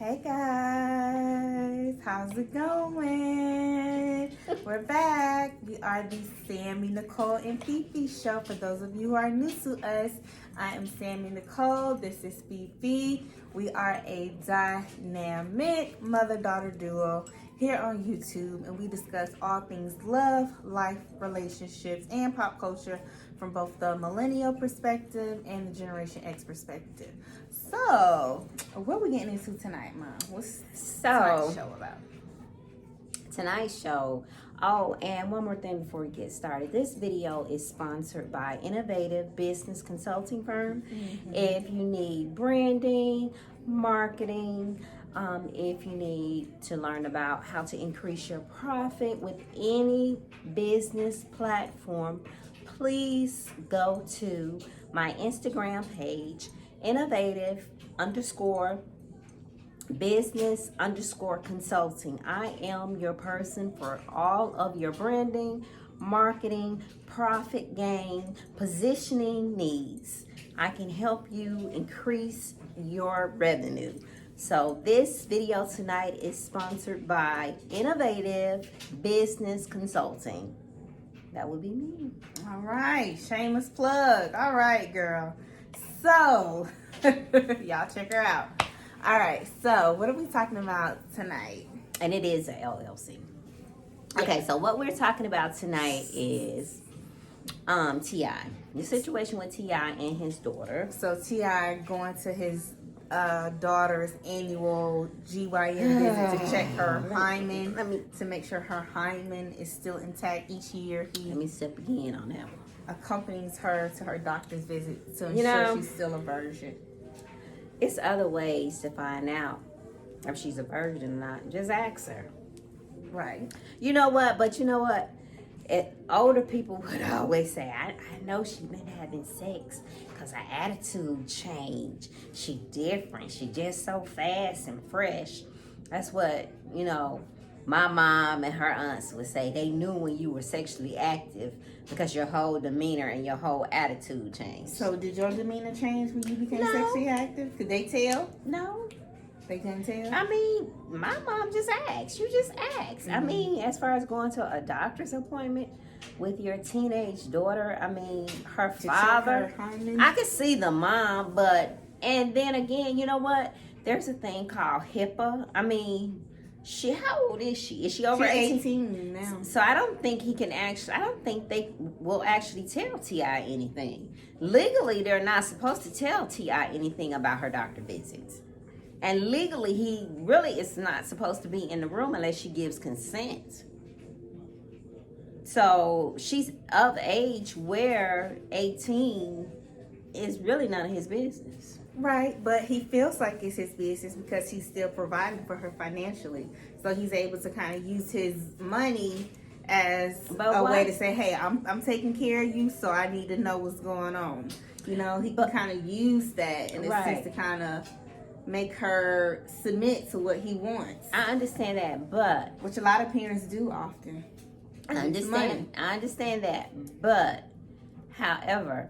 Hey guys, how's it going? We're back. We are the Sammy, Nicole, and Fifi show. For those of you who are new to us, I am Sammy Nicole. This is Fifi. We are a dynamic mother-daughter duo here on YouTube, and we discuss all things love, life, relationships, and pop culture from both the millennial perspective and the Generation X perspective. So, what are we getting into tonight, Mom? What's tonight's show about? Tonight's show. Oh, and one more thing before we get started. This video is sponsored by Innovative Business Consulting Firm. Mm-hmm. If you need branding, marketing, if you need to learn about how to increase your profit with any business platform, please go to my Instagram page, innovative_business_consulting. I am your person for all of your branding, marketing, profit gain, positioning needs. I can help you increase your revenue. So this video tonight is sponsored by Innovative Business Consulting. That would be me. All right, shameless plug. All right, girl. So, y'all check her out. All right, so what are we talking about tonight? And it is a LLC. Okay, so what we're talking about tonight is T.I. The situation with T.I. and his daughter. So T.I. going to his daughter's annual GYN visit to check her hymen, to make sure her hymen is still intact each year. Let me step again on that one. Accompanies her to her doctor's visit to ensure she's still a virgin. It's other ways to find out if she's a virgin or not. Just ask her. Right. You know what? But you know what? Older people would always say, I know she been having sex because her attitude changed. She different. She just so fast and fresh. That's what, my mom and her aunts would say. They knew when you were sexually active because your whole demeanor and your whole attitude changed. So did your demeanor change when you became sexually active? Could they tell? No. They couldn't tell? I mean, my mom just asked. You just asked. Mm-hmm. I mean, as far as going to a doctor's appointment with your teenage daughter, I mean, her father, I could see the mom, and then again, you know what? There's a thing called HIPAA. I mean, how old is she? Is she over 18 now? So I don't think I don't think they will actually tell T.I. anything. Legally, they're not supposed to tell T.I. anything about her doctor visits. And legally, he really is not supposed to be in the room unless she gives consent. So she's of age where 18 is really none of his business. Right, but he feels like it's his business because he's still providing for her financially. So he's able to kind of use his money as a way to say, hey, I'm taking care of you, so I need to know what's going on. He can kind of use that in a sense to kind of make her submit to what he wants. I understand that, but which a lot of parents do often. I understand that, but however,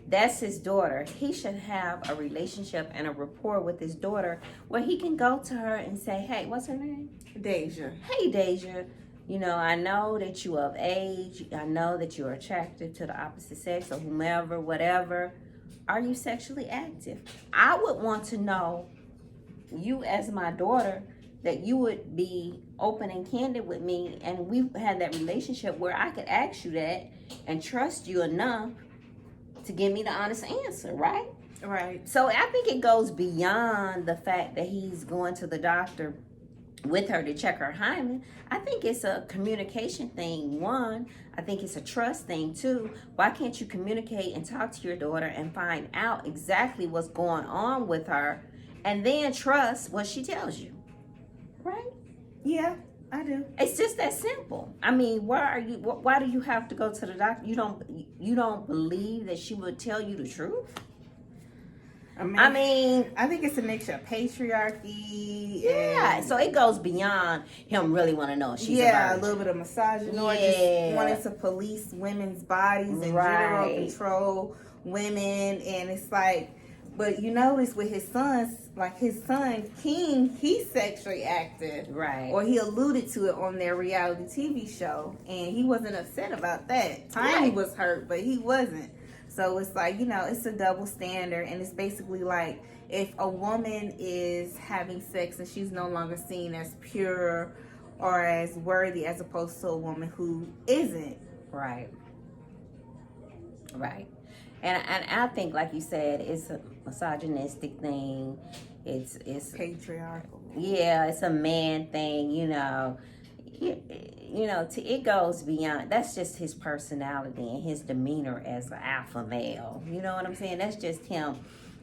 that's his daughter. He should have a relationship and a rapport with his daughter where he can go to her and say, hey, what's her name? Deja. Hey, Deja. I know that you of age. I know that you're attracted to the opposite sex or whomever, whatever. Are you sexually active? I would want to know, you as my daughter, that you would be open and candid with me, and we had that relationship where I could ask you that and trust you enough to give me the honest answer, right? Right. So I think it goes beyond the fact that he's going to the doctor with her to check her hymen. I think it's a communication thing, one. I think it's a trust thing, two. Why can't you communicate and talk to your daughter and find out exactly what's going on with her and then trust what she tells you? Right? Yeah, I do. It's just that simple. I mean, why do you have to go to the doctor? You don't believe that she would tell you the truth? I mean, I think it's a mixture of patriarchy. Yeah, so it goes beyond him really want to know if she's a virgin. A little bit of misogyny, or just wanting to police women's bodies in general, control women, and it's like, But you notice with his sons, like his son King, he's sexually active. Right. Or he alluded to it on their reality TV show. And he wasn't upset about that. Tiny was hurt, but he wasn't. So it's like, it's a double standard. And it's basically like if a woman is having sex and she's no longer seen as pure or as worthy as opposed to a woman who isn't. Right. Right. And I think, like you said, it's a misogynistic thing. It's patriarchal. Yeah, it's a man thing. It goes beyond. That's just his personality and his demeanor as an alpha male. You know what I'm saying? That's just him.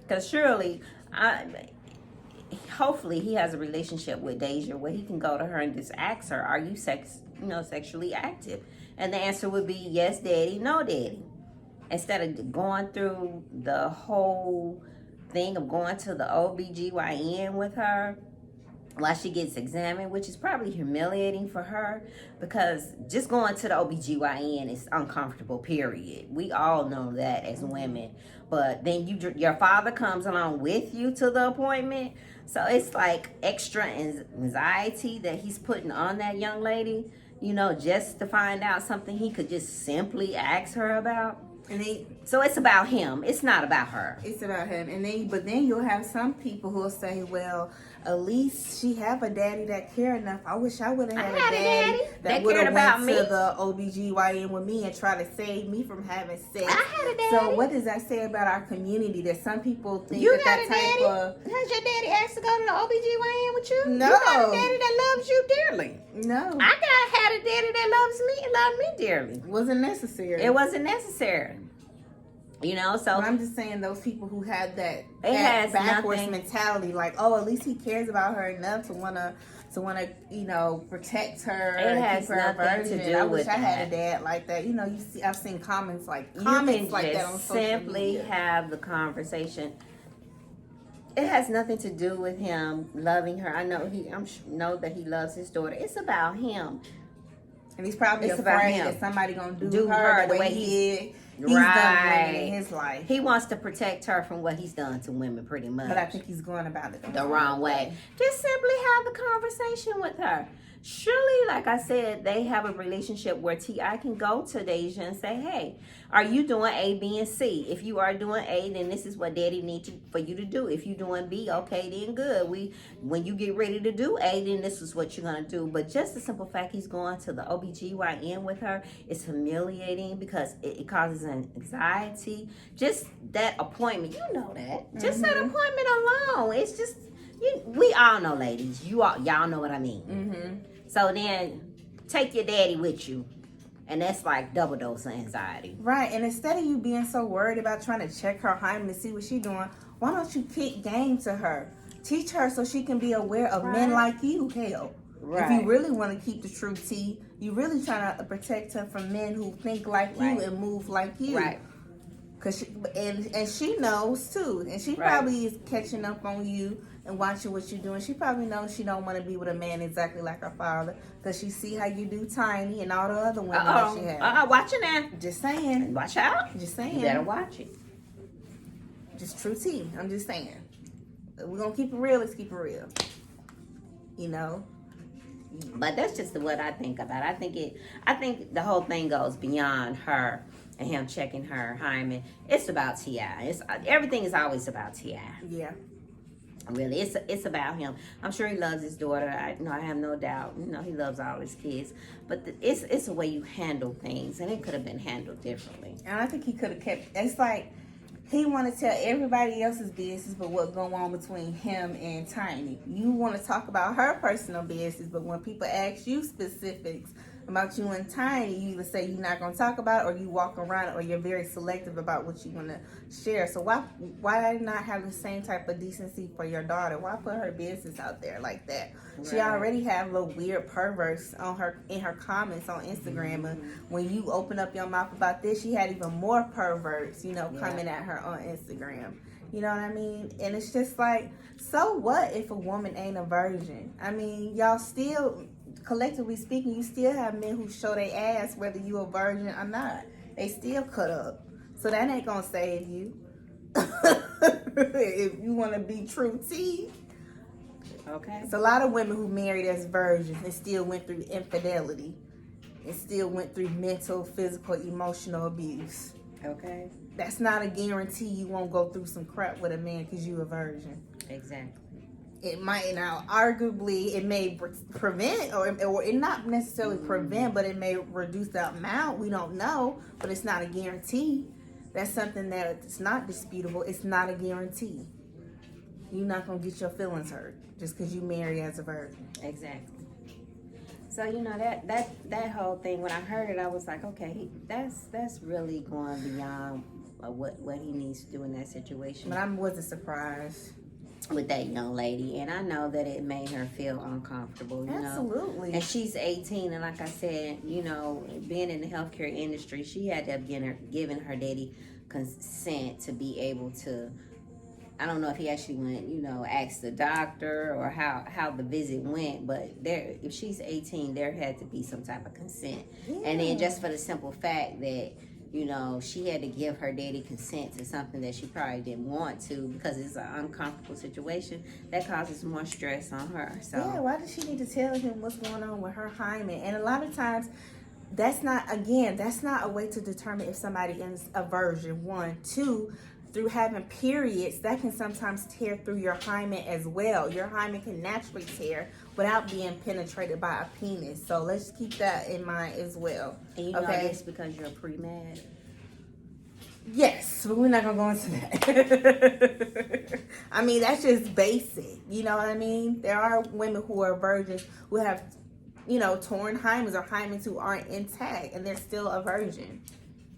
Because surely, hopefully, he has a relationship with Deja where he can go to her and just ask her, "Are you sexually active?" And the answer would be yes, daddy, no, daddy. Instead of going through the whole thing of going to the OBGYN with her while she gets examined, which is probably humiliating for her, because just going to the OBGYN is uncomfortable, period. We all know that as women. But then your father comes along with you to the appointment. So it's like extra anxiety that he's putting on that young lady, just to find out something he could just simply ask her about. So it's about him. It's not about her. It's about him. But then you'll have some people who'll say, well, at least she have a daddy that care enough. I wish I would have had a daddy that would have went to the OBGYN with me and try to save me from having sex. I had a daddy. So what does that say about our community? That some people think you that got a daddy? Has your daddy asked to go to the OBGYN with you? No. You got a daddy that loves you dearly. No. I had a daddy that loved me dearly. Wasn't necessary. It wasn't necessary. So but I'm just saying those people who had that has backwards nothing. mentality, like, oh, at least he cares about her enough to wanna protect her. It has keep her nothing to do I with wish I had a that. dad like that. I've seen comments like that on social simply media. Have the conversation. It has nothing to do with him loving her. I know know that he loves his daughter. It's about him. And he's probably afraid that somebody gonna do her the way he's done women in his life. He wants to protect her from what he's done to women, pretty much. But I think he's going about it the wrong way. Just simply have the conversation with her. Surely, like I said, they have a relationship where T.I. can go to Deja and say, hey, are you doing A, B, and C? If you are doing A, then this is what daddy needs for you to do. If you're doing B, okay, then good. When you get ready to do A, then this is what you're going to do. But just the simple fact he's going to the OBGYN with her is humiliating because it causes anxiety. Just that appointment, you know that. Just that appointment alone. It's just, we all know, ladies. Y'all know what I mean. Mm-hmm. So then take your daddy with you. And that's like double dose of anxiety. Right. And instead of you being so worried about trying to check her hymen to see what she's doing, why don't you kick game to her? Teach her so she can be aware of men like you, hell. Right. If you really want to keep the true tea, you really trying to protect her from men who think like you and move like you. Right. Cause she knows too. And she probably is catching up on you and watching what you're doing. She probably knows she don't want to be with a man exactly like her father, because she see how you do Tiny and all the other women that she has. Watch it now. Just saying. Watch out. Just saying. You better watch it. Just true tea. I'm just saying. We're gonna keep it real. Let's keep it real. But that's just what I think about it. I think the whole thing goes beyond her and him checking her hymen. It's about T.I. Everything is always about T.I. Yeah. Really, it's about him. I'm sure he loves his daughter. I have no doubt. He loves all his kids. But it's the way you handle things, and it could have been handled differently. And I think he could have kept. It's like he want to tell everybody else's business, but what go on between him and Tiny. You want to talk about her personal business, but when people ask you specifics about you and Tiny, you either say you're not going to talk about it, or you walk around it, or you're very selective about what you want to share. So why not have the same type of decency for your daughter? Why put her business out there like that? Right. She already have little weird perverts in her comments on Instagram. And when you open up your mouth about this, she had even more perverts, coming at her on Instagram. You know what I mean? And it's just like, so what if a woman ain't a virgin? I mean, y'all still, collectively speaking, you still have men who show their ass whether you a virgin or not. They still cut up. So that ain't gonna save you. if you want to be true tea. Okay. It's a lot of women who married as virgins and still went through infidelity and still went through mental, physical, emotional abuse. Okay. That's not a guarantee you won't go through some crap with a man because you a virgin. Exactly. It might now, arguably, it may prevent, or it not necessarily prevent, but it may reduce the amount. We don't know, but it's not a guarantee. That's something that it's not disputable. It's not a guarantee. You're not gonna get your feelings hurt just because you marry as a virgin. Exactly. So that whole thing, when I heard it, I was like, okay, that's really going beyond what he needs to do in that situation. But I wasn't surprised with that young lady, and I know that it made her feel uncomfortable. You Absolutely. know, and she's 18, and like I said, you know, being in the healthcare industry, she had to have given her daddy consent to be able to. I don't know if he actually went, you know, asked the doctor or how the visit went, but if she's 18, there had to be some type of consent. Yeah. And then just for the simple fact that, you know, she had to give her daddy consent to something that she probably didn't want to because it's an uncomfortable situation, that causes more stress on her. So yeah, why does she need to tell him what's going on with her hymen? And a lot of times, that's not a way to determine if somebody is a virgin. 1, 2, through having periods, that can sometimes tear through your hymen as well. Your hymen can naturally tear without being penetrated by a penis. So let's keep that in mind as well. And you know this because you're pre-med? Yes, but we're not going to go into that. I mean, that's just basic. You know what I mean? There are women who are virgins who have, you know, torn hymens or hymens who aren't intact and they're still a virgin.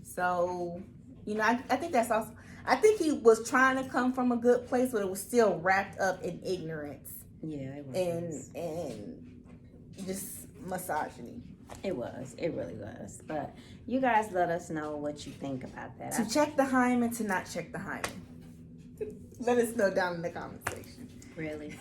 So, you know, I think that's also, I think he was trying to come from a good place, but it was still wrapped up in ignorance. Yeah, it was. And just misogyny. It was. It really was. But you guys let us know what you think about that. To check the hymen, to not check the hymen. Let us know down in the comment section. Really?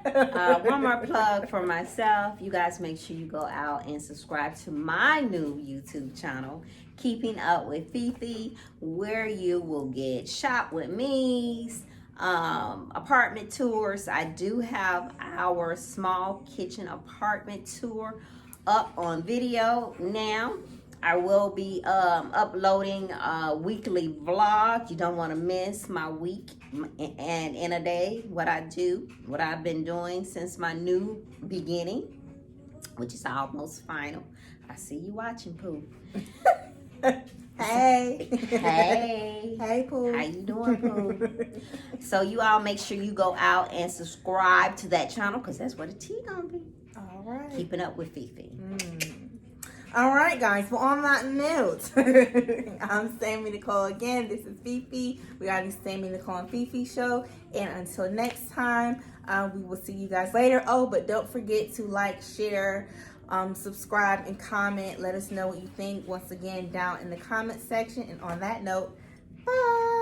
One more plug for myself. You guys make sure you go out and subscribe to my new YouTube channel, Keeping Up with Fifi, where you will get shop with me's, apartment tours. I do have our small kitchen apartment tour up on video now. I will be uploading a weekly vlog. You don't want to miss my week and in a day, what I've been doing since my new beginning, which is almost final. I see you watching, Pooh. Hey. Hey. Hey, Pooh. How you doing, Pooh? So you all make sure you go out and subscribe to that channel because that's where the tea gonna be. All right. Keeping Up with Fifi. All right, guys. Well, on that note, I'm Sammy Nicole again. This is Fifi. We are the Sammy Nicole and Fifi show. And until next time, we will see you guys later. Oh, but don't forget to like, share, subscribe, and comment. Let us know what you think once again down in the comment section. And on that note, bye.